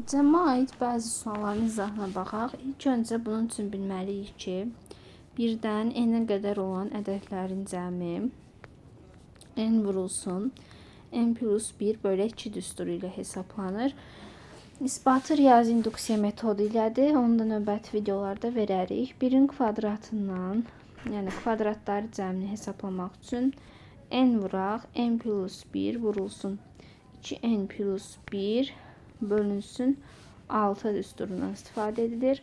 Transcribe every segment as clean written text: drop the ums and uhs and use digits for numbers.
Cəma aid bəzi sualların izahına baxaq. İlk öncə bunun üçün bilməliyik ki, 1-dən n-ə qədər olan ədədlərin cəmi n vurulsun n plus 1 bölü 2 düsturu ilə hesablanır. İsbatı riyazi induksiya metodu ilədir. Onu da növbəti videolarda verərik. 1-in kvadratından, yəni kvadratları cəmini hesablamaq üçün n vuraq, n plus 1 vurulsun 2n plus 1 bölünsün 6 düsturundan istifadə edilir.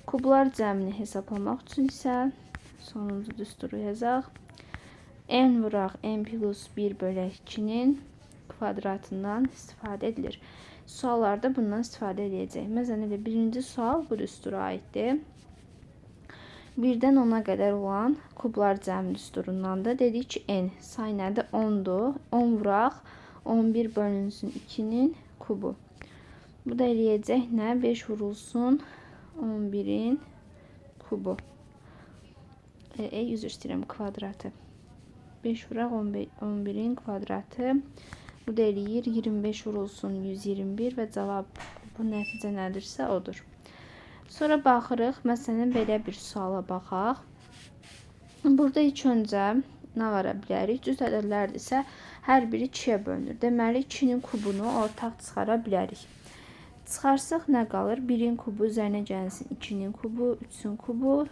Kublar cəmini hesablamaq üçün isə sonuncu düsturu yazaq. N vuraq n plus 1 bölü 2-nin kvadratından istifadə edilir. Suallarda bundan istifadə edəcək. Məsələn, birinci sual bu düstura aiddir. 1-dən 10-a qədər olan kublar cəmi düsturundan da dedik ki, n say nədir? 10-dur. 10 vuraq 11 bölünsün 2-nin kubu. Bu da eləyəcək nə? 5 vurulsun 11-in kubu. Üzr istəyirəm, kvadratı. 5 vuraq 11-in kvadratı. Bu da eləyir 25 vurulsun 121 və cavab bu nəticə nədirsə odur. Sonra baxırıq, məsələn, belə bir suala baxaq. Burada ilk öncə nə vara bilərik? Cüt ədədlərdirsə hər biri 2-yə bölünür. Deməli, 2-nin kubunu ortaq çıxara bilərik. Çıxarsaq nə qalır? 1-in kubu üzərinə gəlsin 2-nin kubu, 3-ün kubu,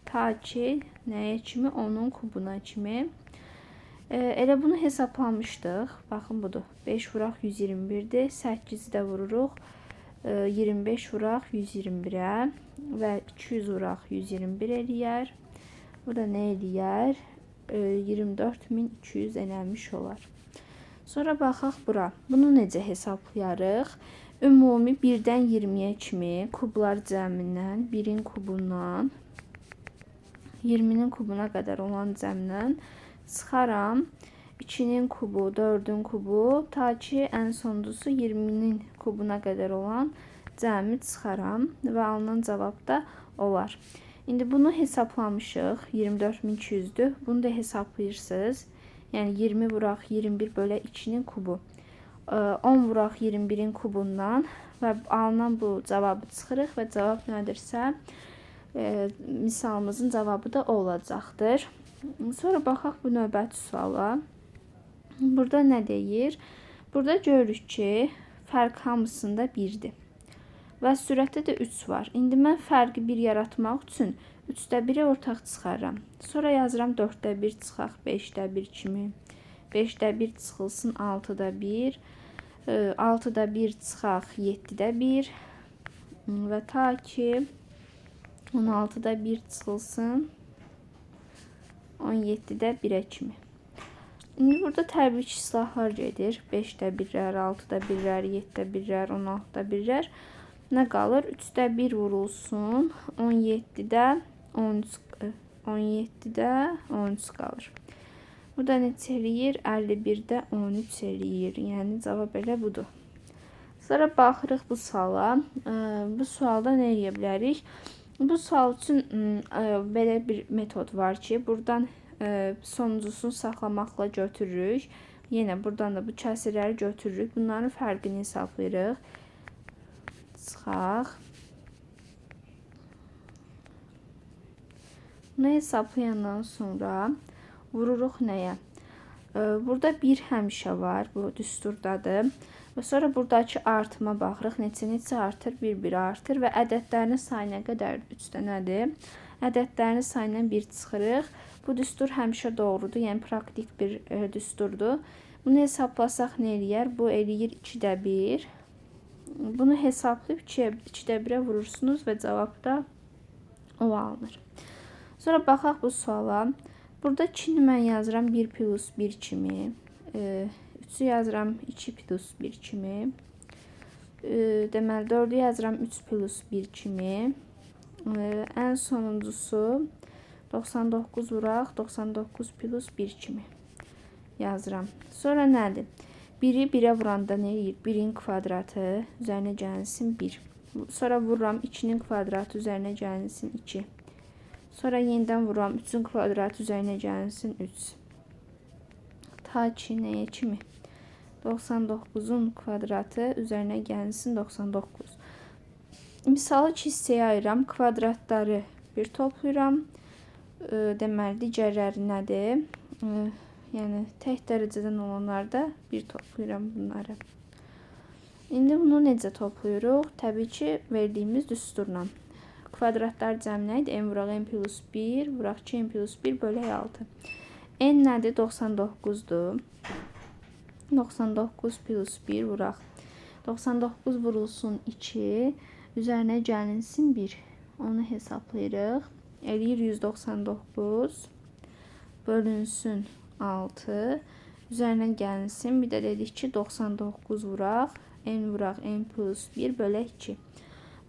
ta ki nəyə kimi? 10-un kubuna kimi. Elə bunu hesablamışdıq. Baxın, budur. 5 vuraq 121-dir. 8-i də vururuq. 25 vuraq 121-ə və 200 vuraq 121 eləyər. Bu da nə eləyər? 24200 eləmiş olar. Sonra baxaq bura. Bunu necə hesablayarıq? Ümumi 1-dən 20-yə kimi kublar cəmindən 1-in kubundan 20-nin kubuna qədər olan cəmdən çıxaram. 2-nin kubu, 4-ün kubu, ta ki ən sonuncusu 20-nin kubuna qədər olan cəmi çıxaram və alınan cavab da olar. İndi bunu hesaplamışıq. 24200-dür. Bunu da hesablayırsınız. Yəni 20 vuraq 21 bölü 2-nin kubu. 10 vuraq 21-in kubundan və alınan bu cavabı çıxırıq və cavab nədirsə misalımızın cavabı da o olacaqdır. Sonra baxaq bu növbəti suala. Burada nə deyir? Burada görürük ki, fərq hamısında 1-dir. Və sürətdə də 3 var. İndi mən fərqi 1 yaratmaq üçün 3-də 1-i ortaq çıxarıram. Sonra yazıram 4-də 1 çıxaq 5-də 1 kimi. 5-də 1 çıxılsın 6-da 1. 6-da 1 çıxaq 7-də 1. Və ta ki 16-da 1 çıxılsın 17-də 1-ə kimi. İndi burada təbii ki, silahlar gedir. 5-də 1-lər, 6-da 1-lər, 7-də 1-lər, 16-da 1-lər. Nə qalır? 3-də 1 vurulsun 17-də 13 qalır. Burada neçə eləyir? 51-də 13 eləyir. Yəni cavab elə budur. Sonra baxırıq bu suala. Bu sualda nə eləyə bilərik? Bu sual üçün belə bir metod var ki, buradan sonuncusunu saxlamaqla götürürük. Yenə buradan da bu kəsirləri götürürük. Bunların fərqini hesablayırıq. Çıxaq. Bunu hesaplayandan sonra vururuq nəyə? Burada 1 həmişə var. Bu düsturdadır. Və sonra buradakı artıma baxırıq. Neçə artır? 1 artır və ədədlərinin sayı nə qədərdir? 3 dənədir. Ədədlərinin sayından 1 çıxırıq. Bu düstur həmişə doğrudur. Yəni praktik bir düsturdur. Bunu hesablasaq nə eləyər? Bu eləyir 2-də 1. Bunu hesablayıb 2-də 1-ə vurursunuz və cavab da o alınır. Sonra baxaq bu suala. Burada 2-ni mən yazıram 1 plus 1 kimi. 3-ü yazıram 2 plus 1 kimi. Deməli 4-ü yazıram 3 plus 1 kimi. Ən sonuncusu 99 vuraq 99 plus 1 kimi yazıram. Sonra nədir? 1-i 1-ə vuranda nə eləyir? 1-in kvadratı üzərinə gəlsin 1. Sonra vururam 2-nin kvadratı üzərinə gəlsin 2. Sonra yenidən vururam 3-ün kvadratı üzərinə gəlsin 3. Ta ki nəyə kimi? 99'un kvadratı üzərinə gəlsin 99. Misalı iki hissəyə ayıram. Kvadratları bir toplayıram. Deməli, digərləri nədir? Yəni, tək dərəcədən olanlarda bir toplayıram bunları. İndi bunu necə toplayırıq? Təbii ki, verdiyimiz düsturla. Kvadratlar cəmi nə idi? N vuraq N plus 1, vuraq 2 N plus 1 bölək 6. N nədir? 99'dur. 99 plus 1 vuraq. 99 vurulsun 2. Üzərinə gəlinsin 1. Onu hesablayırıq. Eləyir 199. Bölünsün 6. Üzərinə gəlinsin. Bir də dedik ki 99 vuraq. N vuraq N plus 1 bölək 2.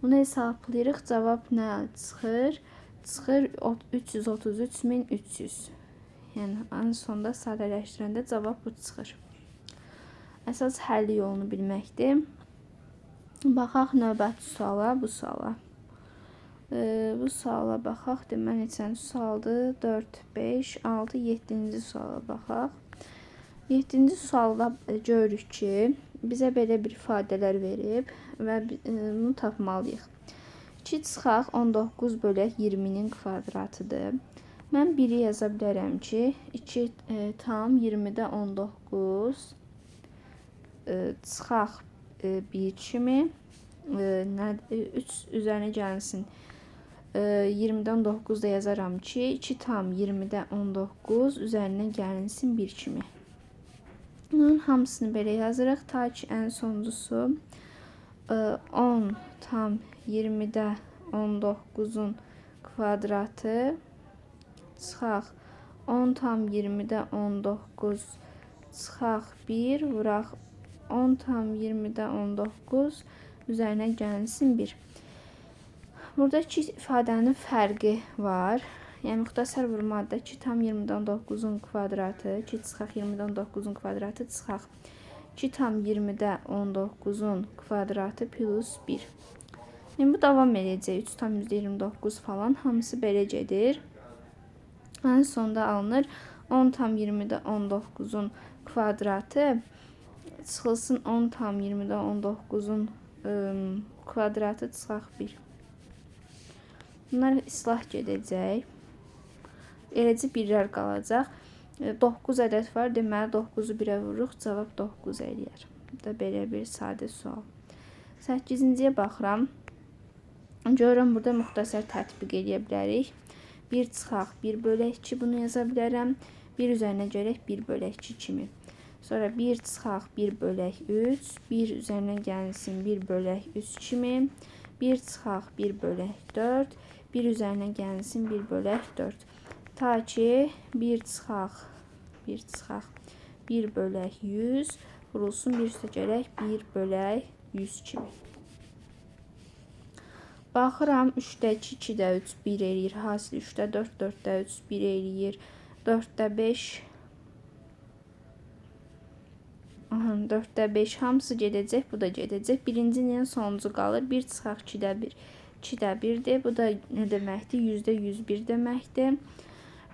Bunu hesablayırıq. Cavab nə çıxır? Çıxır 333.300. Yəni en sonda sadələşdirəndə cavab bu çıxır. Əsas həlli yolunu bilməkdir. Baxaq növbəti suala, bu suala. Bu suala baxaq. Deməli, neçənci sualdır? 4, 5, 6, 7-ci suala baxaq. 7-ci sualda görürük ki, bizə belə bir ifadələr verib və bunu tapmalıyıq. 2 çıxaq 19 bölək 20'nin kvadratıdır. Mən 1'i yaza bilərəm ki, 2 tam 20'də 19 çıxaq 1 kimi 3 üzərinə gəlsin. 20'də 19 da yazaram ki, 2 tam 20'də 19 üzərinə gəlinsin 1 kimi. Bunun hamısını belə yazırıq. Ta ki, ən sonuncusu 10 tam 20'də 19'un kvadratı çıxaq 10 tam 20'də 19 çıxaq 1 vuraq 10 tam 20'də 19 üzərinə gəlinsin 1. Buradakı ifadənin fərqi var. Yəni, müxtəsər vurmada 2 tam 20'də 19'un kvadratı, 2 çıxaq 20'də 19'un kvadratı çıxaq 2 tam 20'də 19'un kvadratı plus 1. Yəni, bu davam edəcək. 3 tam %29 falan hamısı belə gedir. En sonda alınır 10 tam 20'də 19'un kvadratı çıxılsın 10 tam 20'də 19'un kvadratı çıxaq 1. Bunlar islah gedəcək. Eləcə birlər qalacaq. 9 ədəd var. Deməli 9'u 1'ə vururuq. Cavab 9 eləyər. Bu da belə bir sadə sual. 8-ciyə baxıram. Görürəm burada müxtəsər tətbiq edə bilərik. 1 çıxaq 1 bölək 2 bunu yaza bilərəm. 1 üzərinə gələk 1 bölək 2 kimi. Sonra 1 çıxaq 1 bölək 3. 1 üzərinə gəlsin 1 bölək 3 kimi. 1 çıxaq 1 bölək 4. 1 üzərinə gəlsin 1 bölək 4. Ta ki 1 çıxaq 1 bölək 100 vurulsun 1 üstə gələk 1 bölək 100 kimi. Baxıram 3'də 2, 2'də 3 1 eləyir. Hasil 3'də 4, 4'də 3 1 eləyir. 4'də 5 4'də 5 hamısı gedəcək, bu da gedəcək. Birincinin sonuncu qalır. 1 çıxaq 2'də 1. 2'də 1'dir. Bu da nə deməkdir? %101 deməkdir.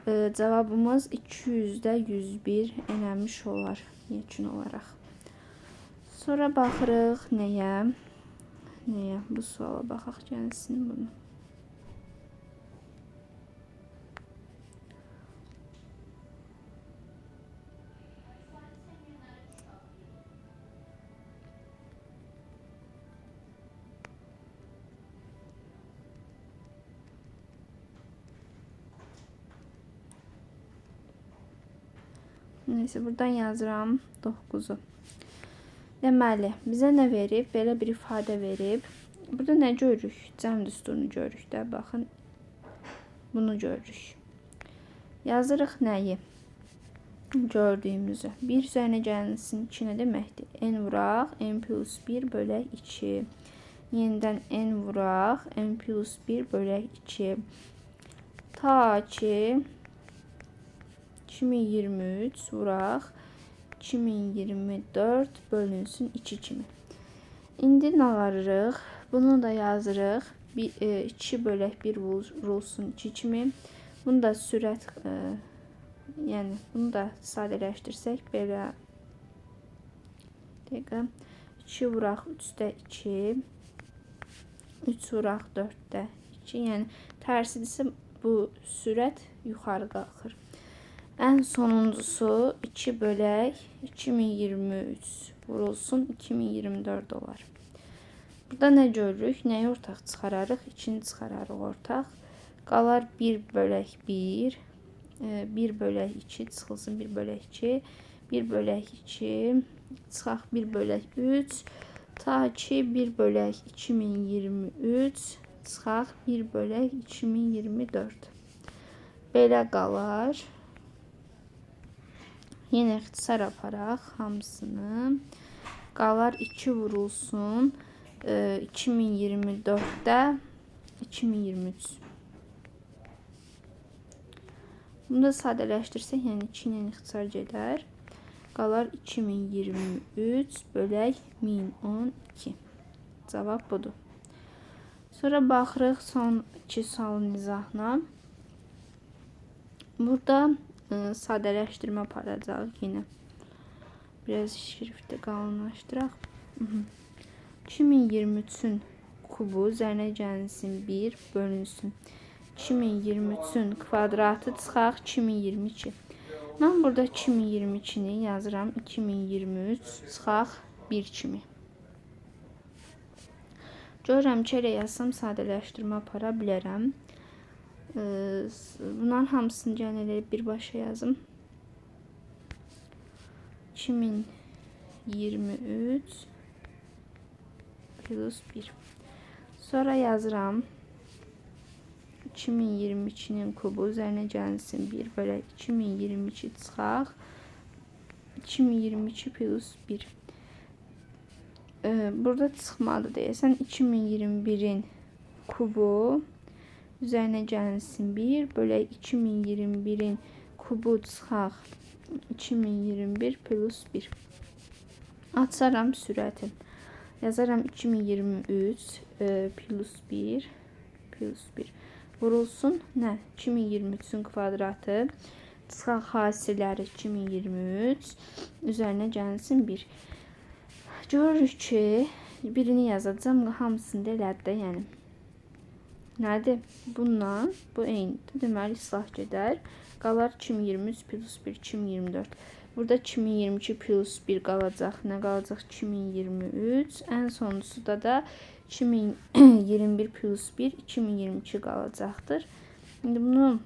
Cavabımız 200'də 101 eləmiş olar yekun olaraq. Sonra baxırıq nəyə? Nəyə? Bu suala baxaq gəlsin bunu. Neyse, buradan yazıram 9'u. Deməli, bizə nə verib? Belə bir ifadə verib. Burada nə görürük? Cəm düsturunu görürük də. Baxın, bunu görürük. Yazırıq nəyi? Gördüyümüzü. 1 üzərinə gəlinsin 2 nə deməkdir? N vuraq, N plus 1 bölək 2. Yenidən N vuraq, N plus 1 bölək 2. Ta ki 2023 vuraq 2024 bölünsün 2 kimi. İndi nə varırıq? Bunu da yazırıq. 2 bölək 1 vurulsun 2 kimi. Bunu da sürət, yəni bunu da sadələşdirsək belə Dəqiqə. 2 vuraq 3-də 2. 3 vuraq 4-də 2. Yəni tərsidirsə bu sürət yuxarı qalxır. Ən sonuncusu 2 bölək 2023 vurulsun 2024 olar. Burada nə görürük? Nəyi ortaq çıxararıq? 2-ni çıxararıq ortaq. Qalar 1 bölək 1. 1 bölək 2 çıxılsın 1 bölək 2. 1 bölək 2. Çıxaq 1 bölək 3. Ta ki 1 bölək 2023. Çıxaq 1 bölək 2024. Belə qalar. Yenə ixtisar aparaq hamısını. Qalar 2 vurulsun 2024'də 2023. Bunu da sadələşdirsək, yəni 2 ilə ixtisar gedər. Qalar 2023 bölək 1012. Cavab budur. Sonra baxırıq son 2 sualın izahına. Burada sadələşdirmə aparacaq yine. Biraz şrifti qalınlaşdıraq. 2023'ün kubu üzərinə gəlsin 1 bölünsün. 2023'ün kvadratı çıxaq 2022. Mən burada 2022'ni yazıram 2023 çıxaq 1 kimi. Görürəm ki, elə yazsam sadələşdirmə apara bilərəm. Bunların hamısını gəlin elə birbaşa yazım. 2023 plus 1. Sonra yazıram. 2022'nin kubu üzerine gəlsin 1 bölək 2022 çıxaq 2022 plus 1. Burada çıxmadı deyəsən 2021'in kubu üzerine gəlsin 1 bölək 2021'in kubu çıxaq 2021 plus 1. Açaram sürəti. Yazaram 2023 plus 1 plus 1. Vurulsun nə? 2023'ün kvadratı çıxaq hasilləri 2023 üzərinə gəlsin 1. Görürük ki, birini yazacağım, hamısını da elədi də, yəni. Nədir? Bununla bu eynidir. Deməli, islah gedər. Qalar 2023 plus 1, 2024. Burada 2022 plus 1 qalacaq. Nə qalacaq? 2023. Ən sonuncusuda da 2021 plus 1, 2022 qalacaqdır. İndi bunu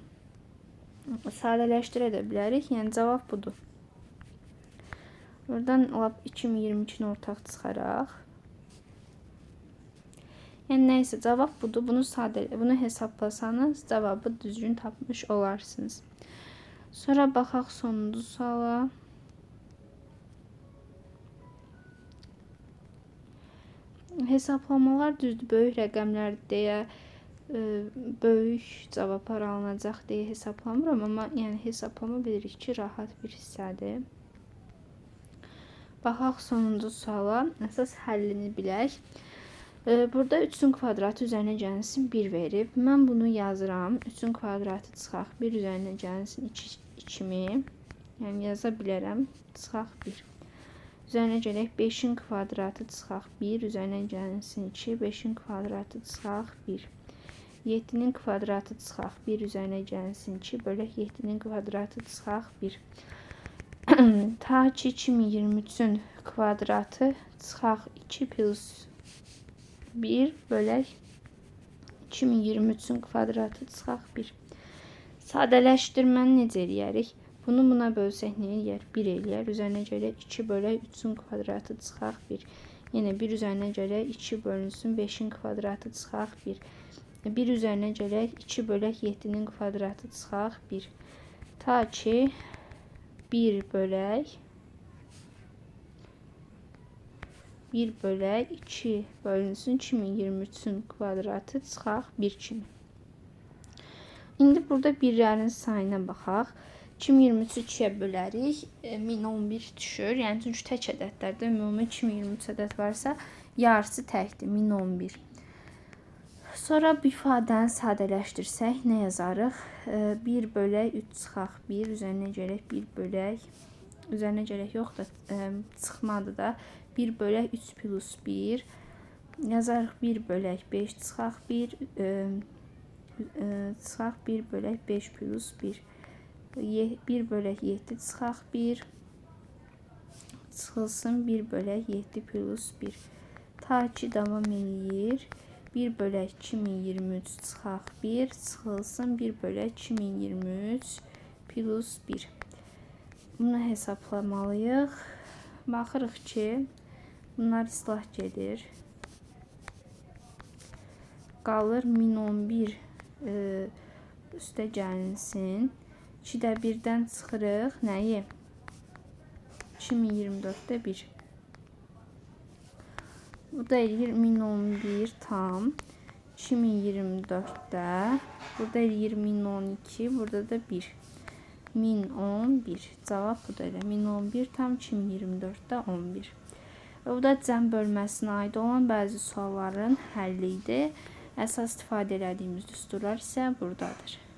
sadələşdirə də bilərik. Yəni cavab budur. Buradan 2022'ni ortaq çıxaraq. Yəni nəysə cavab budur. Bunu hesablasanız cavabı düzgün tapmış olarsınız. Sonra baxaq sonuncu suala. Hesablamalar düzdür, böyük rəqəmlər deyə böyük cavablar alınacaq deyə hesablamıram, amma yəni hesablama bilirik ki, rahat bir hissədir. Baxaq sonuncu suala, əsas həllini bilək. Burada 3'ün kvadratı üzərinə gəlsin 1 verib. Mən bunu yazıram. 3'ün kvadratı çıxaq 1 üzərinə gəlsin 2 kimi. Yəni yaza bilərəm. Çıxaq 1. Üzərinə gələk 5'in kvadratı çıxaq 1 üzərinə gəlsin 2. 5'in kvadratı çıxaq 1. 7'nin kvadratı çıxaq 1 üzərinə gəlsin 2 bölək 7'nin kvadratı çıxaq 1. Ta ki 2023'ün kvadratı çıxaq 2 plus 1 bölək 2023'ün kvadratı çıxaq 1. Sadələşdirməni necə eləyərik? Bunu buna bölsək nə eləyər? 1 eləyər. Üzərinə gələk 2 bölək 3'ün kvadratı çıxaq 1. Yenə 1 üzərinə gələk 2 bölünsün 5'in kvadratı çıxaq 1. 1 üzərinə gələk 2 bölək 7'nin kvadratı çıxaq 1. Ta ki 1 bölək 2 bölünsün 2023'ün kvadratı çıxaq 1 kimi. İndi burada birlərin sayına baxaq. 2023'ü 2'yə bölərik. 1011 düşür. Yəni çünki tək ədədlərdə ümumi 2023 ədəd varsa, yarısı təkdir 1011. Sonra bu ifadəni sadələşdirsək nə yazarıq? 1 bölək 3 çıxaq 1 üzərinə gələk 1 bölək üzərinə gələk yox da çıxmadı da 1 bölək 3 plus 1. Yazarıq 1 bölək 5 çıxaq 1. Çıxaq 1 bölək 5 plus 1. 1 bölək 7 çıxaq 1. Çıxılsın 1 bölək 7 plus 1. Ta ki davam eləyir. 1 bölək 2023 çıxaq 1. Çıxılsın 1 bölək 2023 plus 1. Bunu hesaplamalıyıq. Baxırıq ki, bunlar islah gedir. Qalır 1011 üstə gəlinsin. 2-də 1-dən çıxırıq. Nəyi? 2024-də 1. Bu da eləyir 1011 tam 2024'də. Burada eləyir 1012. Burada da 1. 1011. Cavab bu da elə. 1011 tam 2024'də 11. Bu da cəm bölməsinə aid olan bəzi sualların həlli idi. Əsas istifadə etdiyimiz düsturlar isə buradadır.